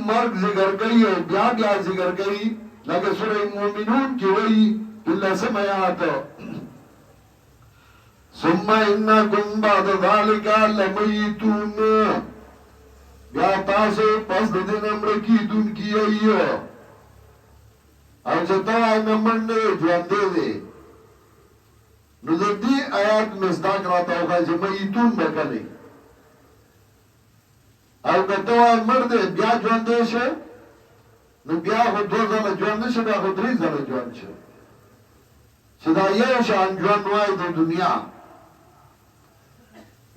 مرگ ذکر کئی او بیا بیا ذکر کئی لکه سورہ مومنون کی وئی اللہ سمیات ثم انکم بعد ذالک لمیتون بیا تاسو پس دن امرکی دن کی ایو او چطا نمانده جوانده ده نو ده دی آیات مصداق راتا ہوگا چه میتون بکنی او کتوا مرده بیا جوانده شه نو بیا خود 2 زل جوانده شه بیا خود 3 زل جوانده شه چه دا یو شان جوانوائی ده دنیا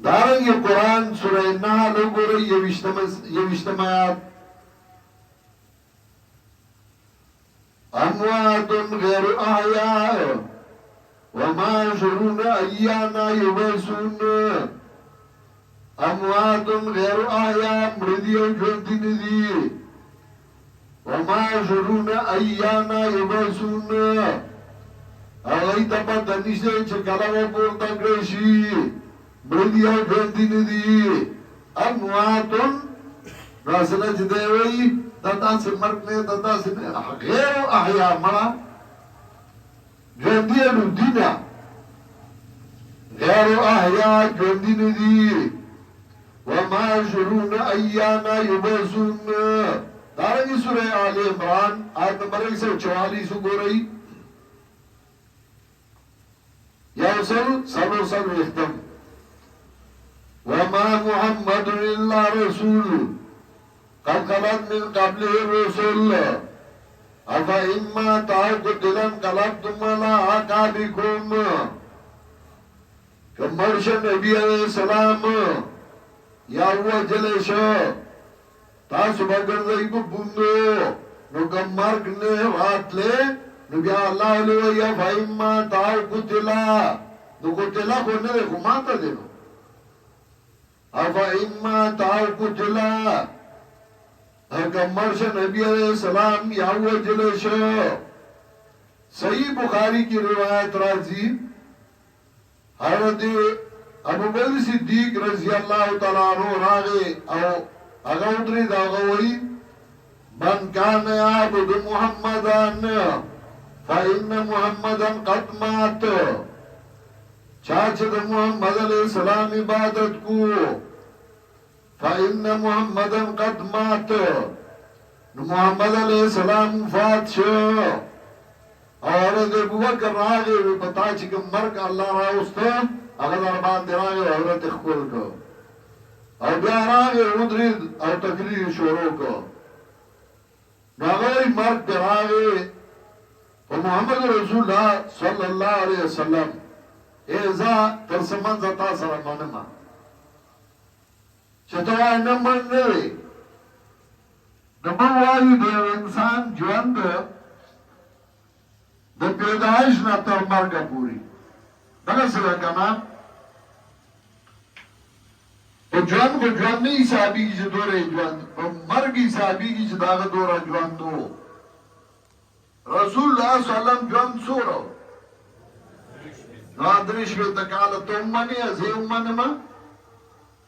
دارنگی قرآن سورہ نحل گو رئی یوشتم آیات اموات غیر احیاء وما شرون ایانا یبسون اموات غیر احیاء مردی و جوندی ندی وما شرون ایانا یبسون اغیی تپا تنیشتے چکلا و پورتا کرشی مردی و جوندی ندی امواتن راسنا جدے وئی دادا سے مرکنے دادا سے غیر احیاء مرا جوندی انو دینا غیر احیاء جوندی ندی وما شرون ایانا یبسون دارنگی سورہ آل عمران آیت نمبر 144 گو رئی یوصل صبر صبر اختم وما محمد الا رسول قد خلت من قبل الرسل افا اما تاو قتلا قلبتم على عقابكم کمرش نبی علیہ السلام یا ہوا جلش تاسو بگردائی کو بندو نو کم مرگ نے رات لے نو بیا اللہ علیہ وی افا اما تاو قتلا نو قتلا کو نرے خماتا دینا افا اما تاو قتلا مرش نبی علیہ السلام یاو جلش صحیح بخاری کی روایت راضی حضرت ابو بکر صدیق رضی اللہ تعالیٰ عنہ راغے او اغاودری داغوئی من کان یعبد محمدان فإن محمدان قد مات چاچد محمد علیہ السلام عبادت کو فإن محمدًا قد مات محمد علیہ السلام وفات شو اور ابو بکر راغے بتا چکم مرگ اللہ راوستا اگر اربان دی راغے حضرت اخبر کو اور بیا راغے ادرید اور تقریر شروع کو ناغوی مرگ دی راغے محمد رسول اللہ صلی اللہ علیہ وسلم ایزا ترسمان زتا سرمانما چطور نمبر نوے نمبر وائی دے انسان جوان دے پیدائش نا تر مرگا پوری دگا سرا کنا تو جوان کو جوان نہیں حسابی کی دورے جوان مرگ حسابی کی داغ دورا جوان دو رسول اللہ صلی اللہ علیہ وسلم جوان سو رو نادرش بے تکالت امانی ازی امانی ما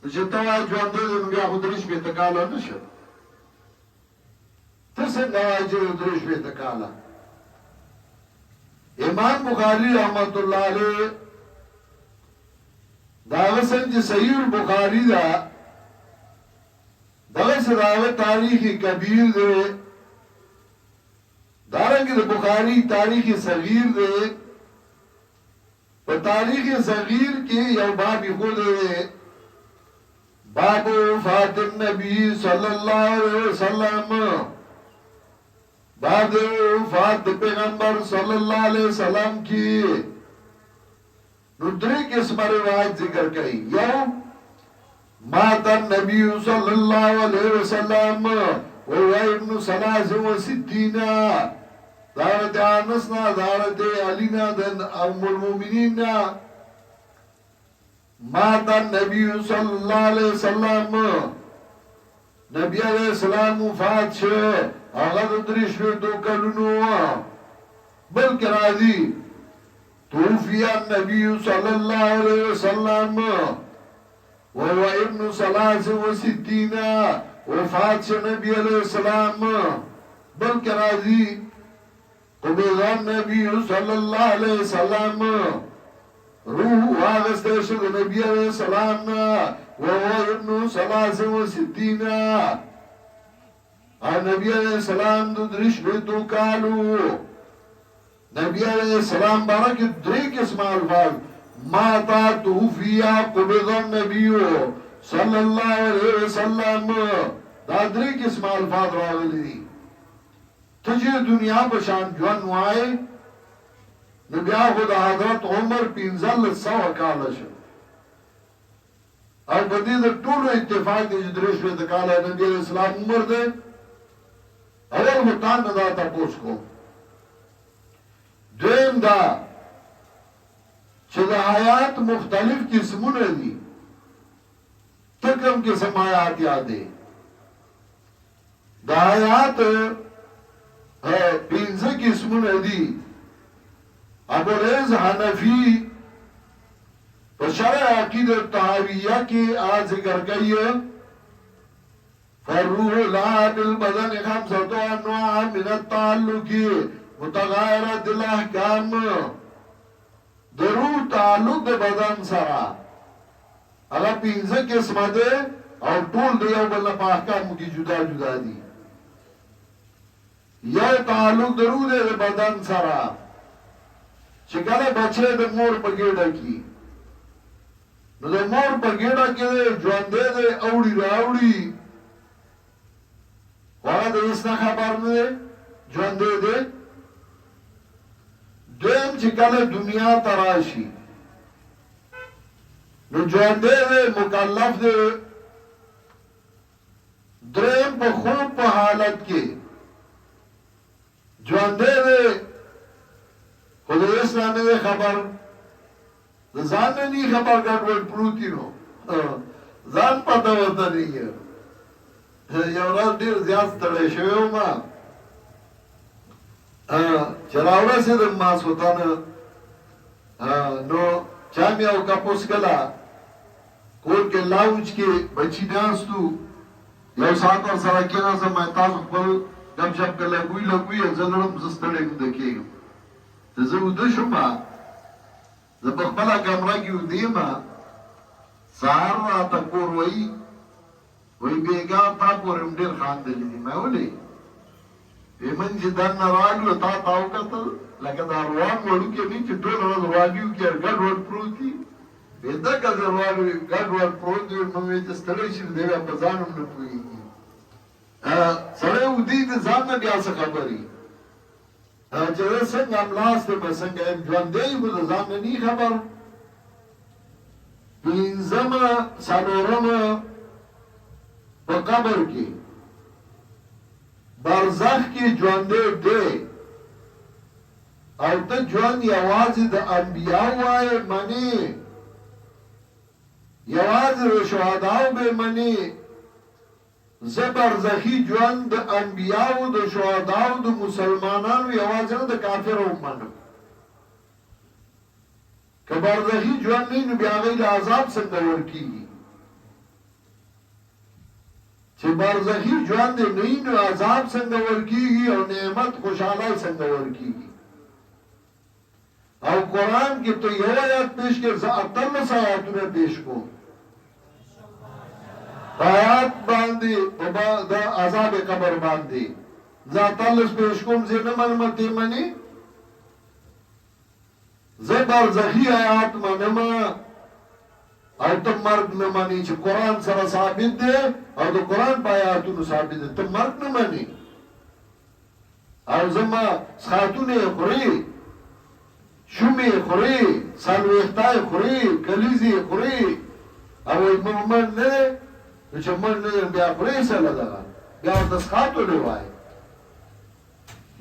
جتوا جوان دے دن بیا خودریش بے تکالا نشد ترسن نواجی خودریش بے تکالا امام بخاری رحمت اللہ علیہ داغسن جی صحیح البخاری دا داغس داغ تاریخی کبیر دے دارنگی دا بخاری تاریخی صغیر دے پر تاریخی صغیر کی یو بابی خود دے باب وفات النبی صلی اللہ علیہ وسلم بعد وفات پیغمبر صلی اللہ علیہ وسلم کی ندری قسم روایت ذکر کری یو مات النبی صلی اللہ علیہ وسلم وهو ابن 63 دارت آنسنا دارت علینا دن ام المومنین مات النبی صلی اللہ علیہ وسلم نبی علیہ السلام وفات شو آغاد درش دو کلونو بلکہ راضی توفی النبی صلی اللہ علیہ وسلم وهو ابن 63 وفات شو نبی علیہ السلام بلکہ راضی قبضان نبی صلی اللہ علیہ وسلم روح واغسته شو د نبی علیہ السلام وهو ابن 63 نبی علیہ السلام دو درش بیتو کالو نبی علیہ السلام بارک دری قسم الفاظ ما تا توفیا قبض النبی صلی اللہ علیہ وسلم دا دری قسم الفاظ راغلی تجھے دنیا بشان جوان وائے نبیا خود حضرت عمر 1500 کاله شو او بدی د ټولو اتفاق دی چې درې شپې د کاله نبی اسلام عمر دی اول متان نه دا تاسو کو دویم دا چې د حیات مختلف قسمونه دي تکم قسم حیات یادې د حیات 15 قسمونه دي ابو ریز حنفی تو شرع عقید تحویہ کی آج ذکر گئی فالروح لا بالبدن خمسة انواع من التعلق متغیرت الاحکام درو تعلق د بدن سرا اگر 15 قسمه ده او ټول د یو بل په احکام کې جدا جدا دي یو تعلق درو د بدن سرا چې کله بچه د مور په ګډه کې نو د مور په ګډه کې ژوندې ده اوړي راوړي هغه د هیڅ نه خبر نه ده ژوندې ده دویم چې کله دنیا ته راشي نو ژوندې ده مکلف ده دریم په خوب په حالت کې ژوندې ده خود اسلام نه خبر ځان نه خبر ګډوډ پروتي نو ځان پته وته نه یو ورځ ډیر زیات تړې شوی ما چراوړه سي د ما سوتانه نو چا مې او کپوس کلا کور کې لاونج کې بچی داستو یو سات ور سره کې نه زما تاسو خپل دم شپ کله لګوي زلړم زستړې دکې زه وده شوم زه په خپله کمره کې ودیم سهار راته کور وایي بېګا تا پورې هم ډېر خاندلي دي ما ولې من چې دننه راغلو تا وکتل لکه د روان وړوکې نه چې ټوله ورځ راډیو کې ګډوډ پروت دي دغه زه ګډوډ پروت وي نو مې چې ستړی شي دی بیا په ځان هم نه پوهېږي سړی ودي د ځان نه بیا څه خبرې چې څنګه املاست به څنګه ژوندی به د ځان نه نی خبر پنځمه څلورمه په قبر کې برزخ کې ژوندی دی او ته ژوند یوازې د انبیاو وایې منې یوازې د شهداو به منې زه برزخی ژوند د انبیاو د شهداو د مسلمانانو یوازې نه د کافرو منم که برزخی ژوند نه نو بیا هغوی له عذاب څنګه ورکېږي چې برزخی ژوند نه نو عذاب څنګه ورکېږي او نعمت خوشحالۍ څنګه ورکېږي او قرآن کې ته یو آیات پیش کړ زه 18 آیاتونه پیش کوم آیات باندې د عذاب قبر باندې زه 18 پیش کوم زه نه منم ته منی زه برزخی آیات منم او ته مرګ نه منی چې قرآن سره ثابت دی او د قرآن په آیاتونو ثابت دی ته مرګ نه منی او زما سخاتونه خوري شومې خوري سالوختای خوري کلیزي خوري او مومن نه چې موږ نه بیا خوري سره ده بیا د سخاتو نه وای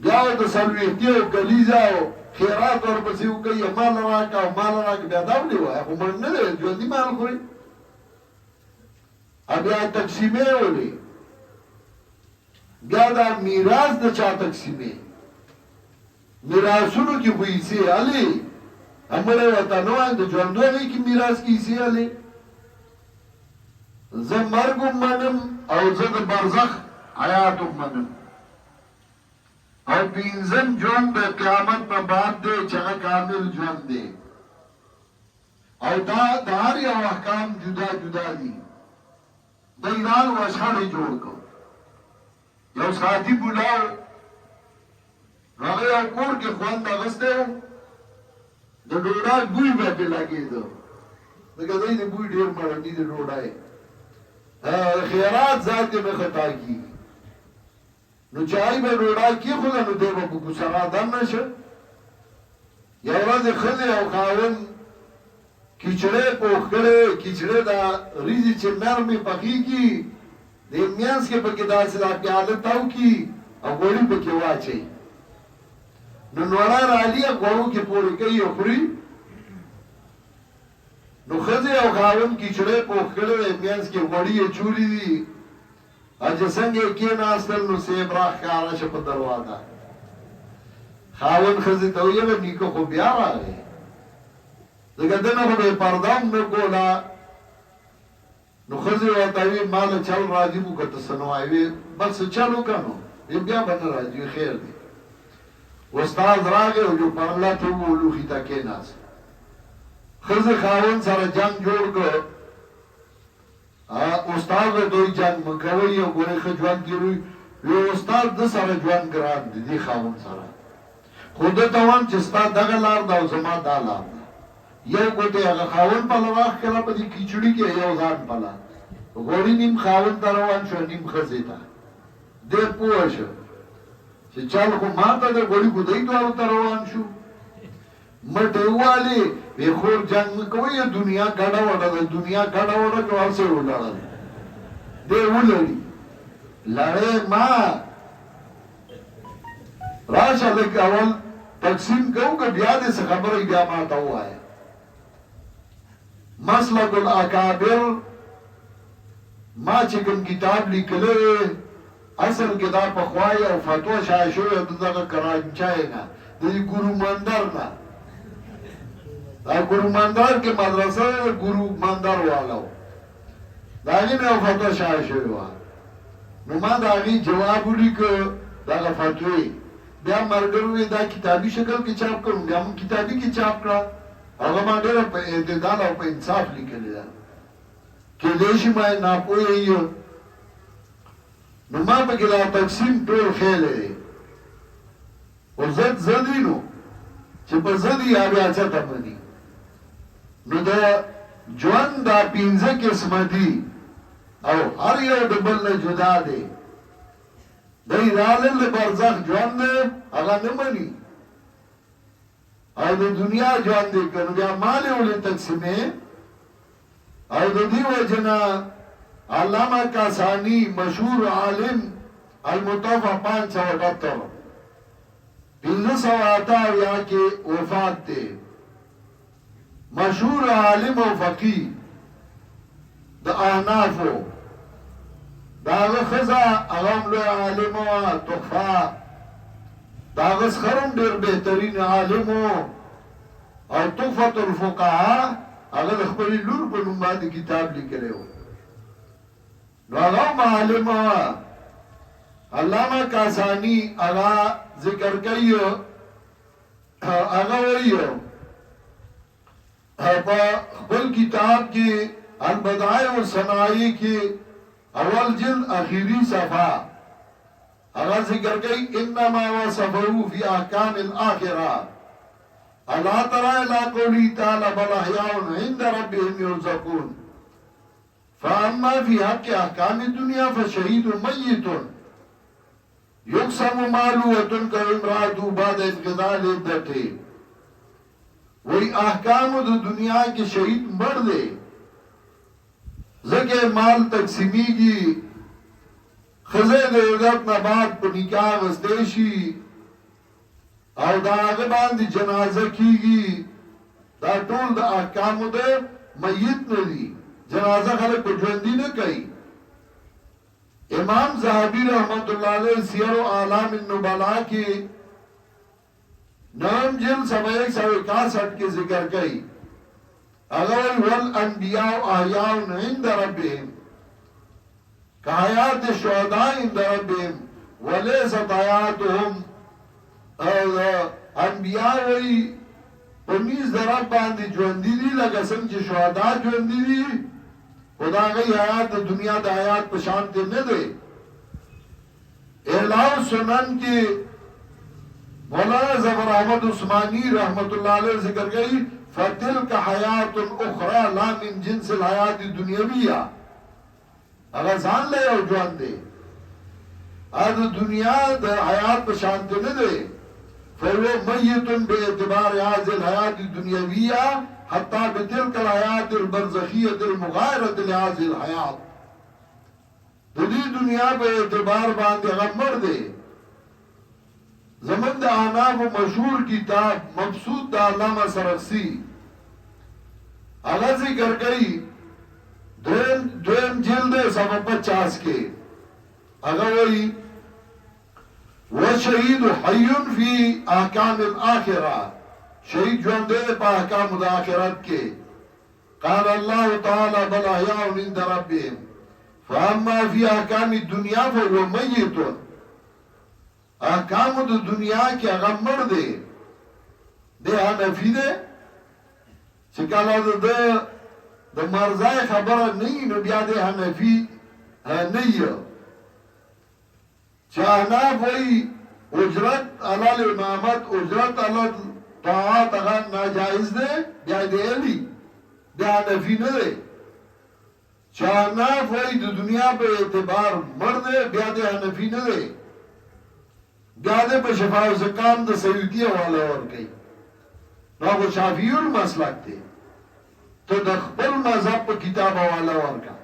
بیا د سالوختي او کلیزا او خیرات ورپسې وکړي مال راکا او مال راکا بیا دا ولي وای خو موږ نه ژوندي مال خوري بیا تقسیمې ولي بیا دا میراث د چا تقسیمې میراثونو کې پیسې علي امره وطنوان د ژوندونو کې میراث کې پیسې علي زه مرګ منم او زه د برزخ حیات منم او پنځم ژوند د قیامت نه بعد دی چې هغه کامل ژوند دی او دا د هر یو احکام جدا جدا دي د ایران وشخړې جوړ کړو یو ساتي بولاو هغه یو کور کې خوند اغستی و د ډوډۍ بوی به پې لګېده ځکه دی د بوی ډېر مرني د ډوډۍ خیرات ذات یې به خطا کېږي نو چې هغوی به ډوډۍ کېښوده نو دی به په کوڅه دم نه شه یو ورځ ښځې او خاوند کیچړې پوخ کړې کیچړې دا ریزې چې نرمې پخېږي د منځ کې پکې داسې دا پیاله تاو کړي او غوړي پکې واچوي نو نوړه رالي غوړو کې پورې کوي او خوري نو ښځې او خاوند کیچړې پوخ کړې منځ کې غوړي یې چولي دي چې څنګه یې کېناستل نو سیب راښکاره شه په دروازه خاوند ښځې ته ویل نیکه خو بیا راغی ځکه دنه خو به یې پرده هم نه کوله نو ښځې ورته وي ما له چل راځي مو که ته څه نه وایې وې بس چل وکړه نو بیا به نه راځي خیر دی استاد راغی او جو پرله ته وو لوښي ته کېناست ښځې خاوند سره جنګ جوړ کړ استاد به دوی جنګ مه کوئ او ګورئ ښه ژوند تېروي وی استاد ده سره ژوند ګران دی دې خاوند سره خو ده ته وایم چې ستا دغه لار ده او زما دا لار ده یو ګوتې هغه خاوند پله واخکله په دې کیچړي کې یو ځان پله غوړي نیم خاوند ته روان شو نیم ښځې ته دی پوه شو چې چل خو ما ته د غوړي خو دی دواړو ته روان شو مټې ووالې وی خور جنګ مه کوئ دنیا ګډه وډه ده دنیا ګډه وډه که هر څه ولاړل دی ولړي لړې ما راشه لږ اول تقسیم کوو که بیا دې څه خبره بیا ما ته ووایه مسلک الاکابر ما چې کوم کتاب لیکلی اصل کې دا پخوای او فتوا شایع شوې د دغه کراچۍ نه د ګورومندر نه دا ګورومندر کې مدرسه ګورومندر والو د هغې نه یو فتوا شایع شوې وه نو ما د هغې جواب ولیکه دغه فتوې بیا ملګرو یې دا کتابي شکل کې چاپ کړم بیا مو کتابي کې چاپ کړه هغه ما ډېره په اعتدال او په انصاف لیکلې ده کېدای شي ما یې ناپوهه یو نو ما پکې دا تقسیم ټول خیلی دی او ضد ضدي نو چې په ضدي یا بیا چته مني نو د ژوند دا پنځه قسمه دي او هر یو د بل نه جدا دی دی رالل د برزخ ژوند دی هغه نه مني او د دنیا ژوند دی که نو بیا مالې ولې تقسیمې او د دې وجه نه علامہ کاسانی مشهور عالم المتوفى 578 1588 کې وفات دی مشهور عالم او فقيه د احنافو دا هغه ښځه هغه هم لوی عالم وه تحفه د هغه څخه هم ډېر بهترین عالم و او تحفة الفقهاء هغه د خپلې لور په نوم باندې کتاب لیکلی و نو هغه هم عالم وه علامہ کاسانی هغه ذکر کوي هغه وایي په خپل کتاب کې البدایع والصنایع کې اول جلد اخیری صفحه هغه ذکر کوي انما وصفه فی احکام الاخره الا ترى الى قوله تعالى بل احياء عند ربهم يرزقون فاما في حق احکام الدنيا فشهيد ميت يقسم ماله وتنكر امراته بعد انقضاء عدته وی احکام د دنیا کې شهید مړ دی ځکه مال تقسیمیږي ښځې د عدت نه بعد په نکاح اخیستی شي او د هغه باندې جنازه کیږي دا ټول د احکامو د میت نه دي جنازه خلک په ژوندي نه کوي امام ذهبي رحمت الله علیه سیر اعلام النبلاء کې نام جلد صفحه 161 کې ذکر کوي اگر والانبیاء احیاء عند ربهم کحیات شهداء عند ربهم ولیست حیاتهم انبیاء وی پمیز در رب باندې ژوندي دي لکه څنګه چې شهدا ژوندي دي خدا غي حیات د دنیا د حیات په شان دي نه دی اعلان سنن کې مولانا ظفر احمد عثماني رحمت الله علیه ذکر کوي فتلك حیات اخرى لا من جنس الحیات الدنیویہ اگر ځان له یو ژوند دی د دنیا د حیات په شان دي نه دی فهو ميت باعتبار هذه الحياة الدنيوية حتى بتلك الحياة البرزخية المغايرة لهذه الحياة دنیا دنیا په اعتبار باندې غمر دی زمن د احناف مشهور کتاب مبسوط د علامه سرخسی هغه ذکر کوي دویم جلد 150 کې هغه وایي والشهيد حي في احكام الاخره شهيد ژوند دی په احکام د آخرت کې قال الله تعالى بل احياء عند ربهم فاما في احكام الدنيا فهو ميت احکام د دنیا کې هغه مړ دی د حنفي دی چې کله د مرزای خبره نه نو بیا د حنفي نه یو چاہناف وی اجرت علی الامامت اجرت علی طاعات اگر ناجائز دے بیا دے علی بیا نفی ندے چاہناف وی دو دنیا پہ اعتبار مرد دے بیا دے نفی ندے بیا دے پہ شفاء و زکام دا سیوتیہ والا اور کئی ناکو شافیی المسلک دے تو دخبر مذہب پہ کتاب والا اور کا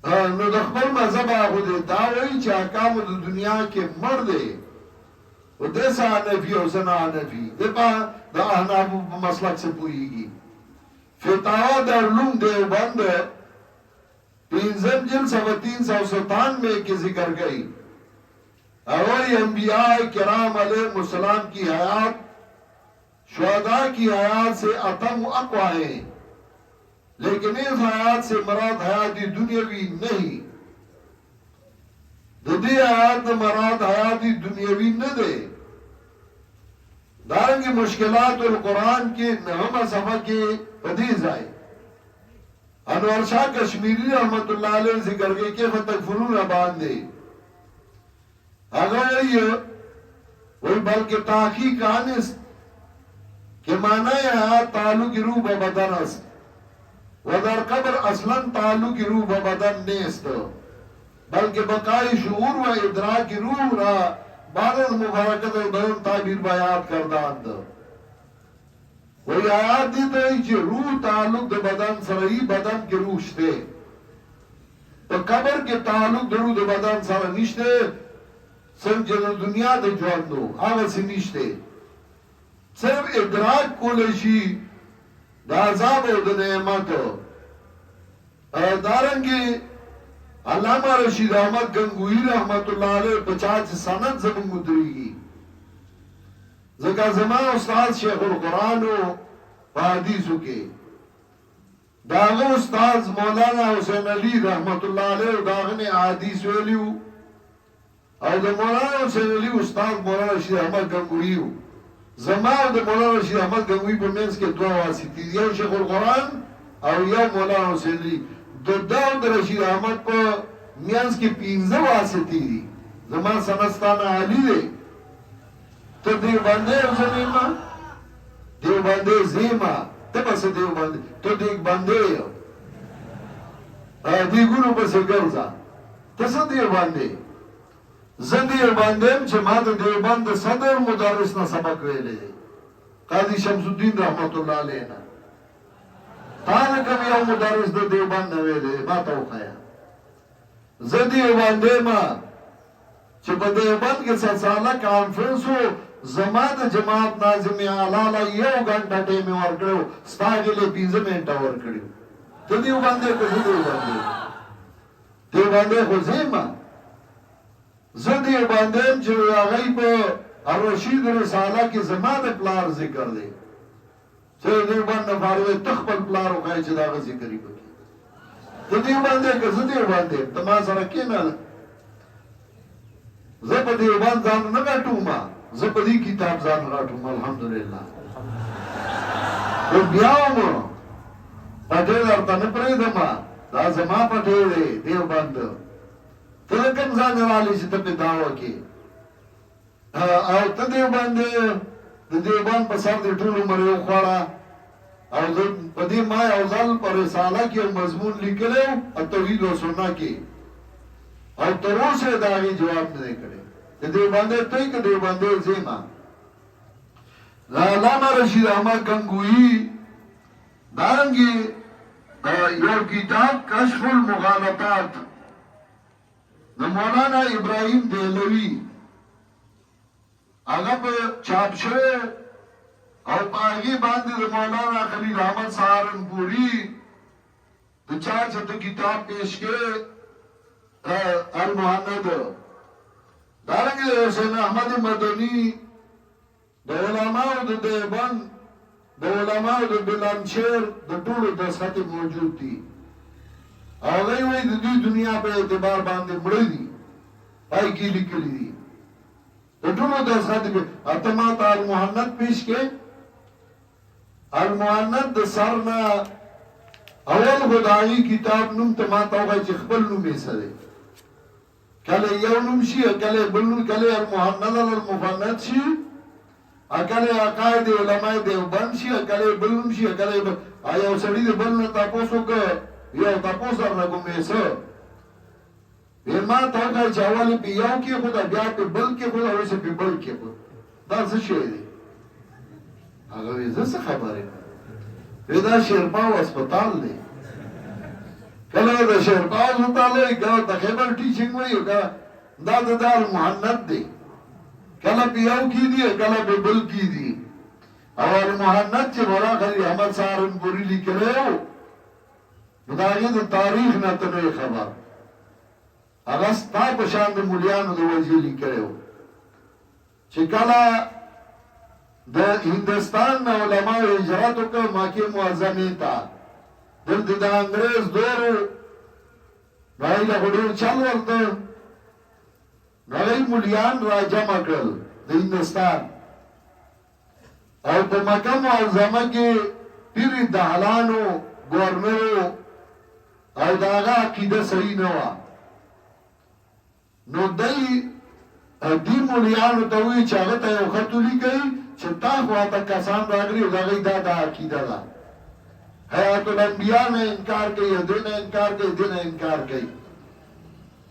نو د خپل مذهب هغه دی دا وایي چې احکام د دنیا کې مړ دی او د حنفي او سنا حنفي د احناف په مسلک څخه پوهیږي فتاوا دارالعلوم دیوبند 5 جلد 397 کې ذکر کړي اور انبیاء کرام علیہ السلام کی حیات شہداء کی حیات سے اتم و اقوا ہے لیکن اس حیات سے مراد حیات دنیاوی نہیں دی حیات مراد حیات دنیاوی نہ دے دارنگی مشکلات القرآن کے نہم صفحہ کے حدیث آئے انوار شاہ کشمیری رحمت اللہ علیہ ذکر کے کیف تکفرون باندے اگر وہی بلکہ تحقیق آنست کہ معنی حیات تعلق روح بدن است ودر قبر اصلا تعلق روح بدن نیست بلکہ بقائی شعور و ادراک روح را بعد از مبارکت بدن تعبیر بیات کردان دا وہی آیات دیتا ہے کہ روح تعلق دا بدن سرئی بدن کے روح شتے تو قبر کے تعلق دا روح دا بدن سر نشتے سمجھن دنیا دا جواندو آگا سے نشتے صرف ادراک کو لشی دا عذاب او دا نعمت دارنگی علامہ رشید احمد گنگوئی رحمت اللہ علیہ 50 سند زمان مدریگی ذکر زمان استاد شیخ القرآن و حدیثو کے داغ استاد مولانا حسین علی رحمت اللہ علیہ داغن حدیث ویلیو او دا مولانا حسین علی استاد مولانا رشید احمد گنگوئیو زمان دا مولانا رشید احمد گنگوئی پر مینس کے دعا واسطی یو شیخ القرآن او یو مولانا حسین علی دو دا رشید احمد پر مینس کے 15 واسطی دی زمان سنستانا علی دے تو دیو بندے زمیمہ دیو بندے زیمہ تبا سے دیو بندے تو دیو بندے دیو گنو بس گرزا تسا دیو بندے زندیو بندیم چه ما دا دیو بند صدر مدرس نا سبق ویلے قاضی شمس الدین رحمت اللہ علینا تانا کمی او مدرس دا دیو بند نویلے ما تاو خیا زندیو بندیم چه با دیو بند کے سلسالہ کانفرنسو زما دا جماعت ناظمی آلالا یو گھنٹا ٹیمی ورکڑیو ستاگی لے 15 منٹا ورکڑیو تو دیو بندے کسی دیو بندے دیو بندے خوزیمہ زدیو باندیم چه آغای پا الرشید رسالہ کی زمان پلار ذکر دے چه دیو بند نفاروی تخبل پلارو خواهی چه داغا ذکری بکی ته دیوبند یې که زه دیوبند یم ته ما سره کښېنه زه په دیوبند ځان نه غټوم زه په دې کتاب ځان غټوم الحمدلله خو بیا هم پټې درته نه پرېږدم دا زما پټې دی دیوبند ته د کوم ځای نه راغلی چې ته پې دعوه کې او ته دیوبند د دیوبند په سر دې ټول عمر یو خوړه او زه په دې ما یو ځل په رساله کې مضمون لیکلی و توحید و سنت کې او تر اوسه د هغې جواب نه دی کړی د دیوبندۍ ته که دیوبندۍ ځېمه د علامه رشید احمد گنگوهي دارنګې یو کتاب کشف المغالطات د مولانا ابراهیم دهلوي هغه په چاپ شوی او په هغې باندې د مولانا خلیل احمد سهارنپوري د چا چې ته کتاب پیش کړی المهند دارنګې د حسین احمد مدني د علماو د دیوبند د علماو د بلندشهر د ټولو دستخط موجود دي او هغوی وایي د دوی دنیا په اعتبار باندې مړه دي پای کې لیکلي دي د ټولو دستخط ته ما ته المهند پیش کړې المهند د سر نه اول خو د هغې کتاب نوم ته ما ته ووایي چې خپل نوم یې څه دی کله یو نوم شي کله بل نوم کله المهند المفند شي کله عقاید علماء دیوبند شي کله بل نوم شي کله یو سړي د بل نه تپوس وکړه یو تپوس درنه کومې څه ما ته ووایي چې اول یې په یو کېښوده بیا په بل کېښوده اوس یې په بل کېښوده دا څه شی دی هغه وایي زه څه خبر یم دا شیرپاو هسپتال دی کله د شیرپاو هسپتال وایي کله د خیبر ټیچنګ وایي دا د المهند دی کله په یو کې دي کله په بل کې دي او المهند چې مولانا خلیل احمد سهارنپوري لیکلی و نو د هغې د تاریخ نه ته نه یې خبر هغه ستا په شان د مولیانو د وجې لیکلی و چې کله د هندوستان نه علماو هجرت وکړه مکې معظمې ته دلته د انګریز دور و نو هغې له خو ډېر چل ورته نو هغوی مولیان را جمع کړل د هندوستان او په مکه معظمه کې پیر دهلانو ګورنرو او د هغه عقیده صحیح نه وه نو دی دې مولیانو ته وایي چې هغه ته یو خط ولیکئ چې تا خواته کسان راغلي او د هغوی دا عقیده ده حیات الانبیا نه انکار کوي دې نه انکار کوي دې نه انکار کوي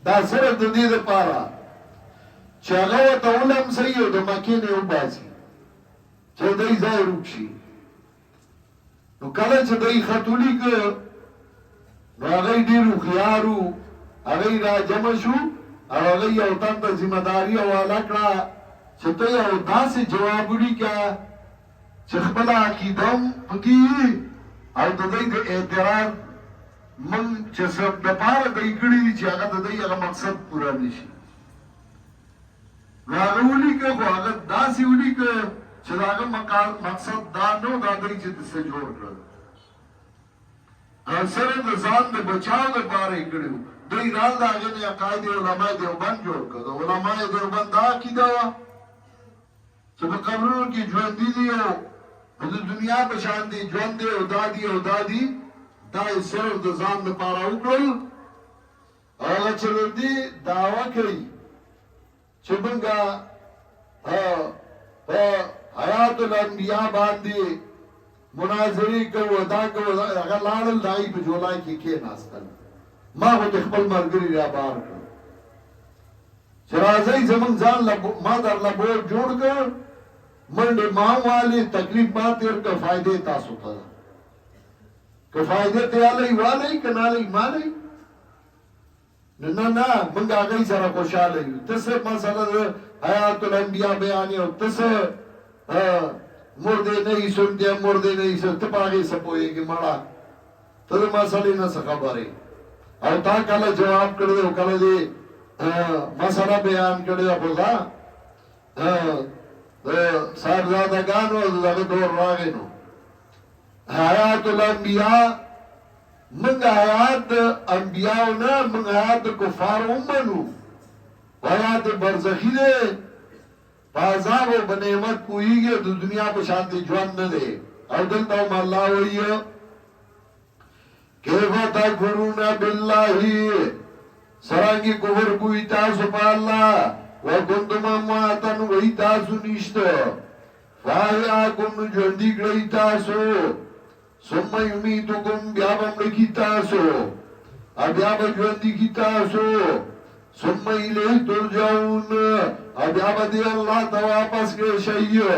دا صرف د دې دپاره چې هغه ورته ولمسوي او د مکې نه یې وباسي چې دی ځای روک شي نو کله چې دی خط ولیکه نو هغوی ډېر هوښیار وو هغوی را جمع شو او هغوی یو تن ته ذمهداري حواله کړه چې ته یو داسې جواب ولیکه چې خپله عقیده هم پکې وي او د دوی د اعتراض موږ چې څه دپاره دی کړي دي چې هغه د دوی هغه مقصد پوره نه شي نو هغه ولیکه خو هغه داسې ولیکه چې د هغه مقصد دا نه و دا دوی چې څه جوړ کړل صرف د ځان د بچاو دپاره یې کړي وو دوی رال د هغې نه عقاید علماء دیوبند جوړ کړه د علماء دیوبند دا عقیده وه چې په قبرونو کې ژوندي دي او د دنیا په شان دي ژوند دی او دا دي او دا دي دا یې صرف د ځان دپاره وکړل هغه چې د دې دعوه کوي چې موږ په حیات الانبیا باندې مناظرې کوو دا کوو هغه لاړل د هغې په جولای کې کېناستل ما خو د خپل ملګري را بار کړ چې راځئ زموږ ځان ما درله بورډ جوړ کړ منډې ما والې تکلیف ما تېر کړ فایدې تاسو ته ده که فایدې تیالی والئ که نالئ مالئ نه موږ هغوی سره خوشحاله یو ته څه مسله د حیات الانبیا بیانې او ته څه مردې نه یې سنتې مردې نه یې ته په هغې څه پوهېږې مړه ته د مسلې نه څه خبرې او تا کله جواب کړی دی او کله دې مسله بیان کړې ده خو دا د صاحبزادګانو د دغه دور راغی نو حیات الانبیا من آیات انبیاء نه من آیات کفار منو آیات برزخی دے پازاب و بنعمت پوئیگی تو دنیا پہ شانتی جوان نہ دے او دلتا ہم اللہ وئی کیفا تکفرون باللہ سرانگی کفر کوئی تاسو پا اللہ وکنتم امواتن وی تاسو نشت فاہیاکم جوندی کڑی تاسو ثم یمیتکم بیابم لکی تاسو ابیاب جوندی کی تاسو ثم الیہ ترجعون ابیاب دی اللہ تا واپس کے شیئو